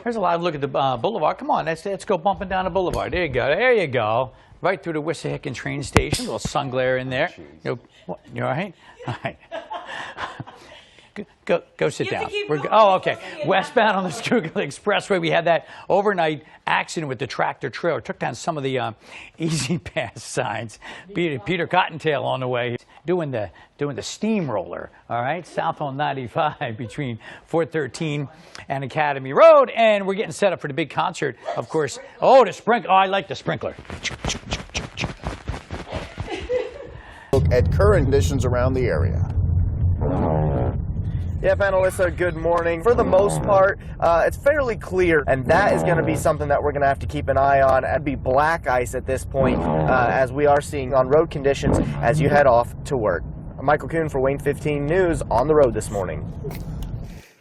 Here's a live look at the boulevard. Come on, let's go bumping down the boulevard. There you go. There you go. Right through the Wissahickon train station. A little sun glare in there. You all right? All right. Go sit down. Oh, okay. Westbound on the Schuylkill Expressway, we had that overnight accident with the tractor trailer. Took down some of the Easy Pass signs. Peter Cottontail on the way, doing the steamroller. All right, south on 95 between 413 and Academy Road, and we're getting set up for the big concert. Of course. Oh, the sprinkler. Oh, I like the sprinkler. Look at current conditions around the area. Yeah, Alyssa, good morning. For the most part, it's fairly clear, and that is going to be something that we're going to have to keep an eye on. It'd be black ice at this point, as we are seeing on road conditions as you head off to work. I'm Michael Kuhn for Wayne 15 News on the road this morning.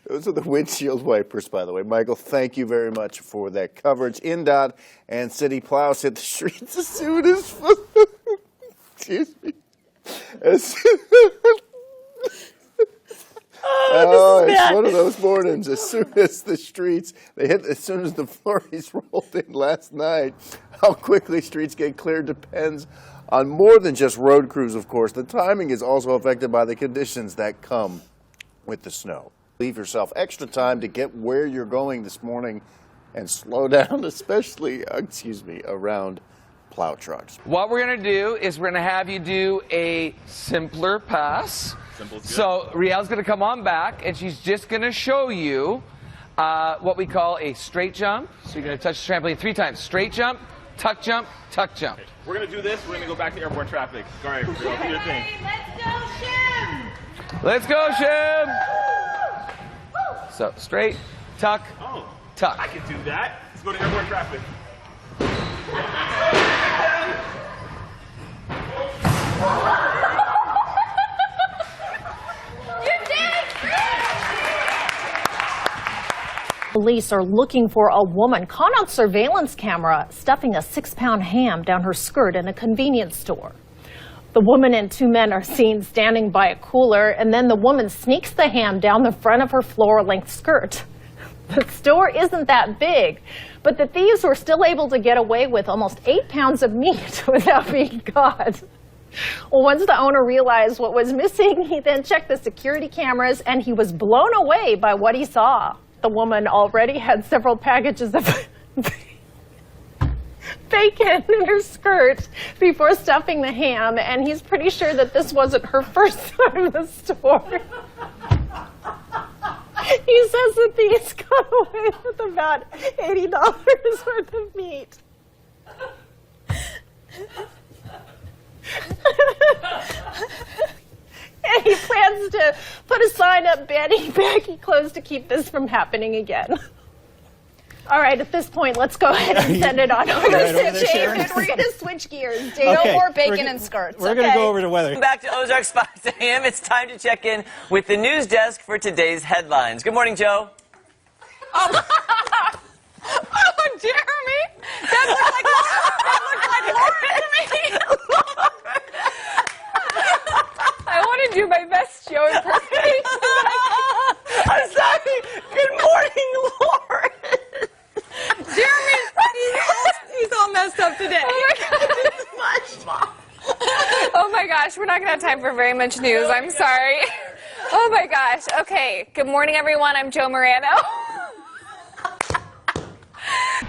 Those are the windshield wipers, by the way. Michael, thank you very much for that coverage. INDOT and city plows hit the streets as soon as... Excuse me. Oh, it's one of those mornings. As soon as the streets, as soon as the flurries rolled in last night, how quickly streets get cleared depends on more than just road crews, of course. The timing is also affected by the conditions that come with the snow. Leave yourself extra time to get where you're going this morning and slow down, especially, around plow trucks. What we're going to do is we're going to have you do a simpler pass. So Riel's going to come on back, and she's just going to show you what we call a straight jump. So you're going to touch the trampoline 3 times. Straight jump, tuck jump, tuck jump. Okay. We're going to do this. We're going to go back to airport traffic. All right, Riel, do your thing. Let's go, Shim! So straight, tuck, tuck. I can do that. Let's go to airport traffic. Police are looking for a woman caught on surveillance camera stuffing a 6-pound ham down her skirt in a convenience store. The woman and 2 men are seen standing by a cooler, and then the woman sneaks the ham down the front of her floor-length skirt. The store isn't that big, but the thieves were still able to get away with almost 8 pounds of meat without being caught. Well, once the owner realized what was missing, he then checked the security cameras, and he was blown away by what he saw. The woman already had several packages of bacon in her skirt before stuffing the ham, and he's pretty sure that this wasn't her first time in the store. He says that these got away with about $80 worth of meat. And he plans to put a sign up banning baggy clothes to keep this from happening again. All right, at this point, let's go ahead and send it on over to David. We're going to switch gears. David. Okay. No more bacon and skirts. We're going to go over to weather. Back to Ozark 5 a.m. It's time to check in with the news desk for today's headlines. Good morning, Joe. Oh, Jeremy! That looked like Lauren to me. I want to do my best Joe impersonation. I'm sorry. Good morning, Lauren. Jeremy, he's all messed up today. Oh my gosh, we're not going to have time for very much news. I'm sorry. Oh my gosh. Okay, good morning, everyone. I'm Joe Morano.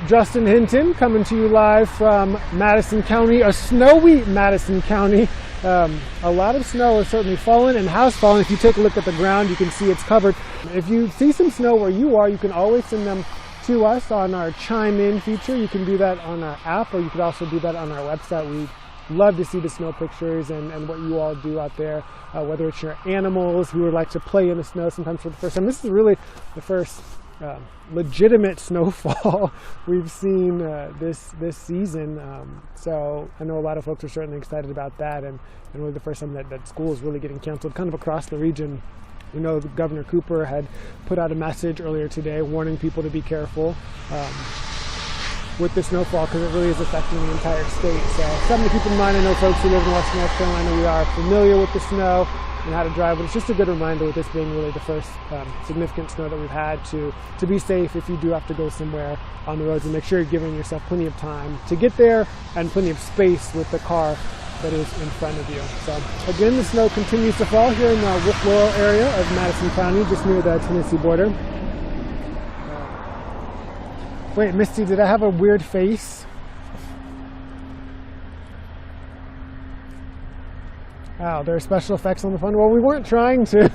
Justin Hinton coming to you live from Madison County, a snowy Madison County. A lot of snow has certainly fallen and has fallen. If you take a look at the ground, you can see it's covered. If you see some snow where you are, you can always send them to us on our Chime In feature. You can do that on our app, or you could also do that on our website. We love to see the snow pictures and what you all do out there, whether it's your animals who would like to play in the snow sometimes for the first time. This is really the first legitimate snowfall we've seen this season. So I know a lot of folks are certainly excited about that, and really the first time that school is really getting canceled kind of across the region. We know that Governor Cooper had put out a message earlier today warning people to be careful with the snowfall, because it really is affecting the entire state. So something to keep in mind. I know folks who live in Western North Carolina, we are familiar with the snow. and how to drive. But it's just a good reminder, with this being really the first significant snow that we've had, to be safe if you do have to go somewhere on the roads, and make sure you're giving yourself plenty of time to get there and plenty of space with the car that is in front of you. So again, the snow continues to fall here in the Wolf Laurel area of Madison County, just near the Tennessee border. Wait, Misty, did I have a weird face? Wow, there are special effects on the phone. Well, we weren't trying to.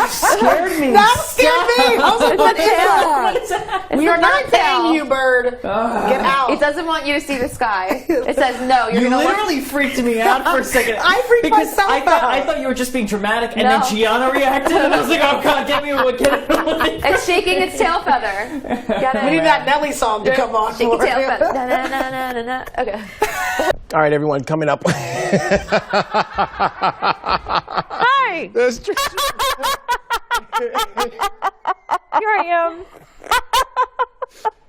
Scared me. That scared me. I was like, what is that? We are not paying you, bird. Get out. It doesn't want you to see the sky. It says no. You literally freaked me out for a second. I freaked myself out. I thought you were just being dramatic, and then Gianna reacted, and I was like, oh God, get me it. It's shaking its tail feather. We need that Nelly song to come on. Shake its tail feather. Na, na, na, na, na, na. Okay. All right, everyone, coming up. Hi. Here I am.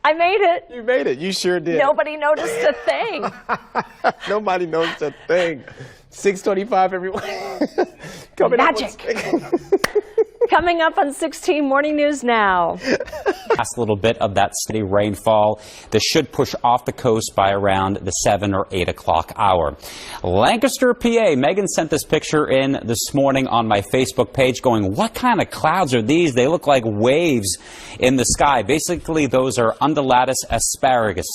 I made it. You made it. You sure did. Nobody noticed a thing. Nobody noticed a thing. 6:25, everyone. Coming Magic. Coming up on 16 Morning News Now. Last little bit of that steady rainfall. This should push off the coast by around the 7 or 8 o'clock hour. Lancaster, PA. Megan sent this picture in this morning on my Facebook page going, what kind of clouds are these? They look like waves in the sky. Basically, those are undulatus asparagus.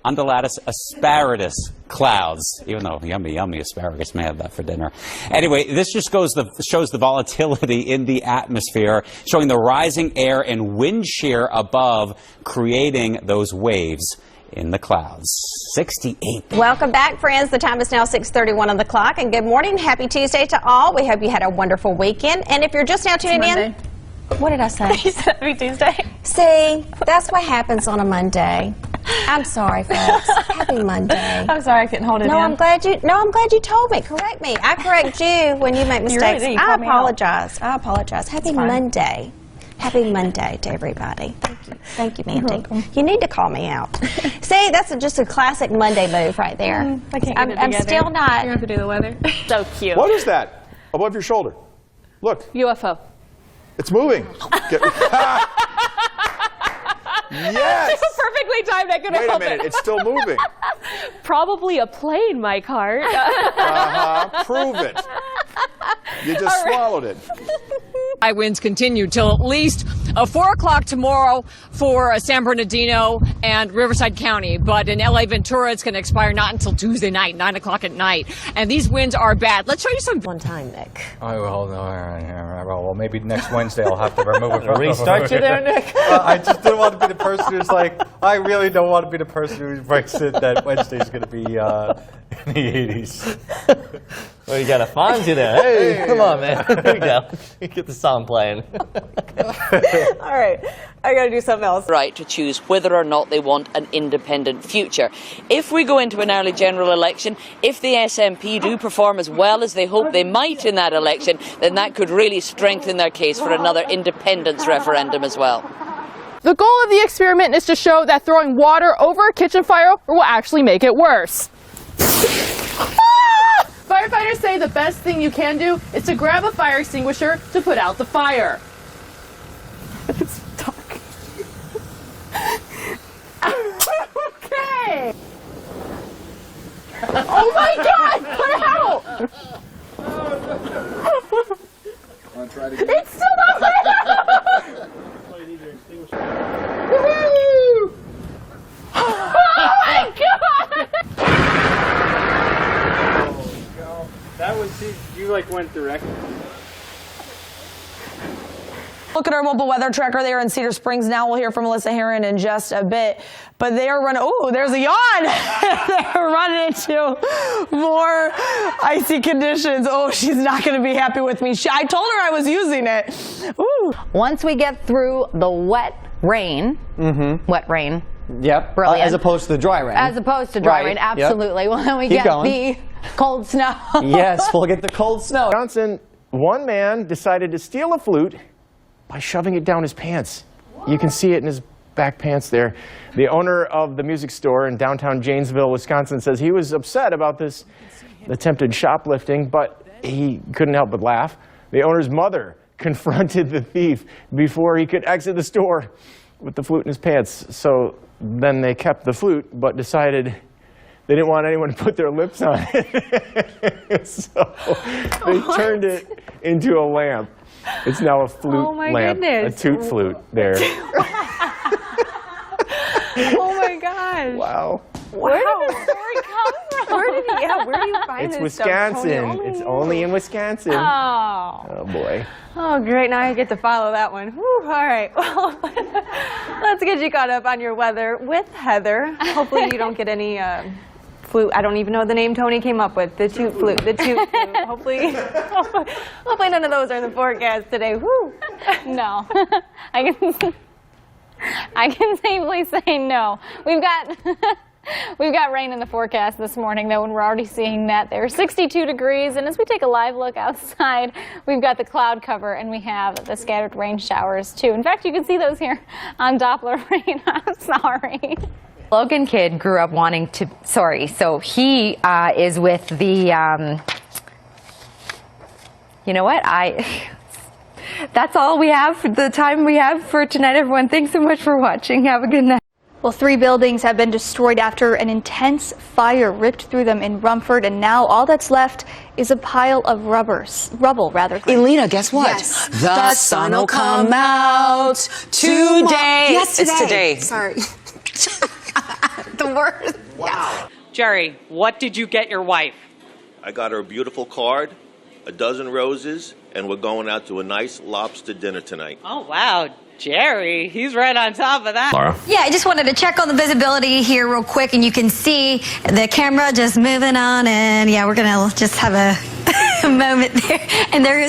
Undulatus asparagus clouds, even though yummy asparagus, may have that for dinner. Anyway, this just shows the volatility in the atmosphere, showing the rising air and wind shear above, creating those waves in the clouds. 68. Welcome back, friends. The time is now 6:31 on the clock, and good morning. Happy Tuesday to all. We hope you had a wonderful weekend. And if you're just now tuning in, what did I say? You said Happy Tuesday. See, that's what happens on a Monday. I'm sorry, folks. Happy Monday. I'm sorry I couldn't hold it in. I'm glad you told me. Correct me. I correct you when you make mistakes. Really I apologize. I apologize. Happy Monday. Happy Monday to everybody. Thank you. Thank you, Mandy. You need to call me out. See, that's just a classic Monday move right there. I can't get it I'm together. still not. You have to do the weather. So cute. What is that above your shoulder? Look. UFO. It's moving. Yes. So perfectly timed. I couldn't Wait a help minute. it. It's still moving. Probably a plane, Mike Hart. Prove it. You just swallowed it. High winds continue till at least 4 o'clock tomorrow for San Bernardino and Riverside County. But in LA Ventura, it's going to expire not until Tuesday night, 9 o'clock at night. And these winds are bad. Let's show you some. One time, Nick. Oh, well, maybe next Wednesday I'll have to remove it. Restart you there, Nick? I just didn't want to be the person who's like, I really don't want to be the person who breaks it that Wednesday's going to be in the 80s. Well, you got a Fonzie there. Hey, come on, man. Here we go. Get the song playing. All right. I got to do something else. Right to choose whether or not they want an independent future. If we go into an early general election, if the SNP do perform as well as they hope they might in that election, then that could really strengthen their case for another independence referendum as well. The goal of the experiment is to show that throwing water over a kitchen fire will actually make it worse. Firefighters say the best thing you can do is to grab a fire extinguisher to put out the fire. It's dark. Okay. Oh my God! Put it out! Want to try it again? It's still not put it out! Woohoo! Oh my God! That was, you like went direct. Look at our mobile weather tracker there in Cedar Springs. Now we'll hear from Melissa Herron in just a bit. But they are running, oh, there's a yawn. They're running into more icy conditions. Oh, she's not going to be happy with me. I told her I was using it. Ooh. Once we get through the wet rain, wet rain. Yep. Brilliant. As opposed to the dry rain. As opposed to dry rain, absolutely. Yep. Well, then we Keep get going. the cold snow. Yes, we'll get the cold snow. Wisconsin, one man decided to steal a flute by shoving it down his pants. You can see it in his back pants there. The owner of the music store in downtown Janesville, Wisconsin, says he was upset about this attempted shoplifting, but he couldn't help but laugh. The owner's mother confronted the thief before he could exit the store with the flute in his pants. So then they kept the flute, but decided they didn't want anyone to put their lips on it. So they turned it into a lamp. It's now a flute lamp, goodness. a toot flute there. Oh my gosh. Wow. Where did this story come from? Where do you find It's this Wisconsin. stuff, Tony? It's only in Wisconsin. Oh. Oh boy. Oh, great. Now I get to follow that one. Whew, all right. Well, let's get you caught up on your weather with Heather. Hopefully you don't get any flute. I don't even know the name Tony came up with. The toot flute. The toot flute. Hopefully none of those are in the forecast today. Whew. No. I can safely say no. We've got rain in the forecast this morning, though, and we're already seeing that there. 62 degrees, and as we take a live look outside, we've got the cloud cover, and we have the scattered rain showers, too. In fact, you can see those here on Doppler rain. I'm sorry. Logan Kidd grew up wanting to, so he is with the, you know what, that's all we have, the time we have for tonight, everyone. Thanks so much for watching. Have a good night. Well, 3 buildings have been destroyed after an intense fire ripped through them in Rumford, and now all that's left is a pile of rubble. Elena, guess what? Yes. The sun will come out today. Yes, It's today. Sorry. The worst. Wow. Jerry, what did you get your wife? I got her a beautiful card, a dozen roses, and we're going out to a nice lobster dinner tonight. Oh, wow. Jerry, he's right on top of that. Laura. Yeah, I just wanted to check on the visibility here real quick, and you can see the camera just moving on, and yeah, we're gonna just have a moment there, and there is.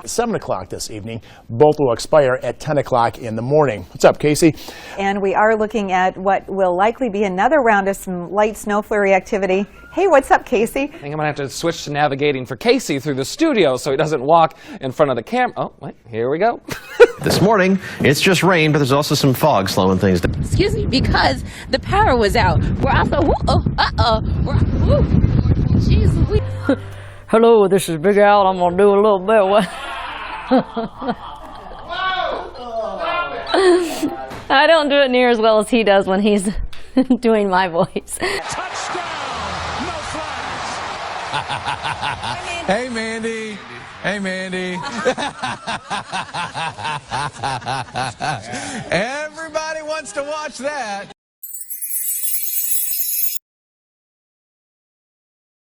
7 o'clock this evening. Both will expire at 10 o'clock in the morning. What's up, Casey? And we are looking at what will likely be another round of some light snow flurry activity. Hey, what's up, Casey? I think I'm going to have to switch to navigating for Casey through the studio so he doesn't walk in front of the camera. Oh, wait, here we go. This morning, it's just rain, but there's also some fog slowing things down. Excuse me, because the power was out. We're also, jeez, Hello, this is Big Al. I'm going to do a little bit. I don't do it near as well as he does when he's doing my voice. Hey, Mandy. Hey, Mandy. Everybody wants to watch that.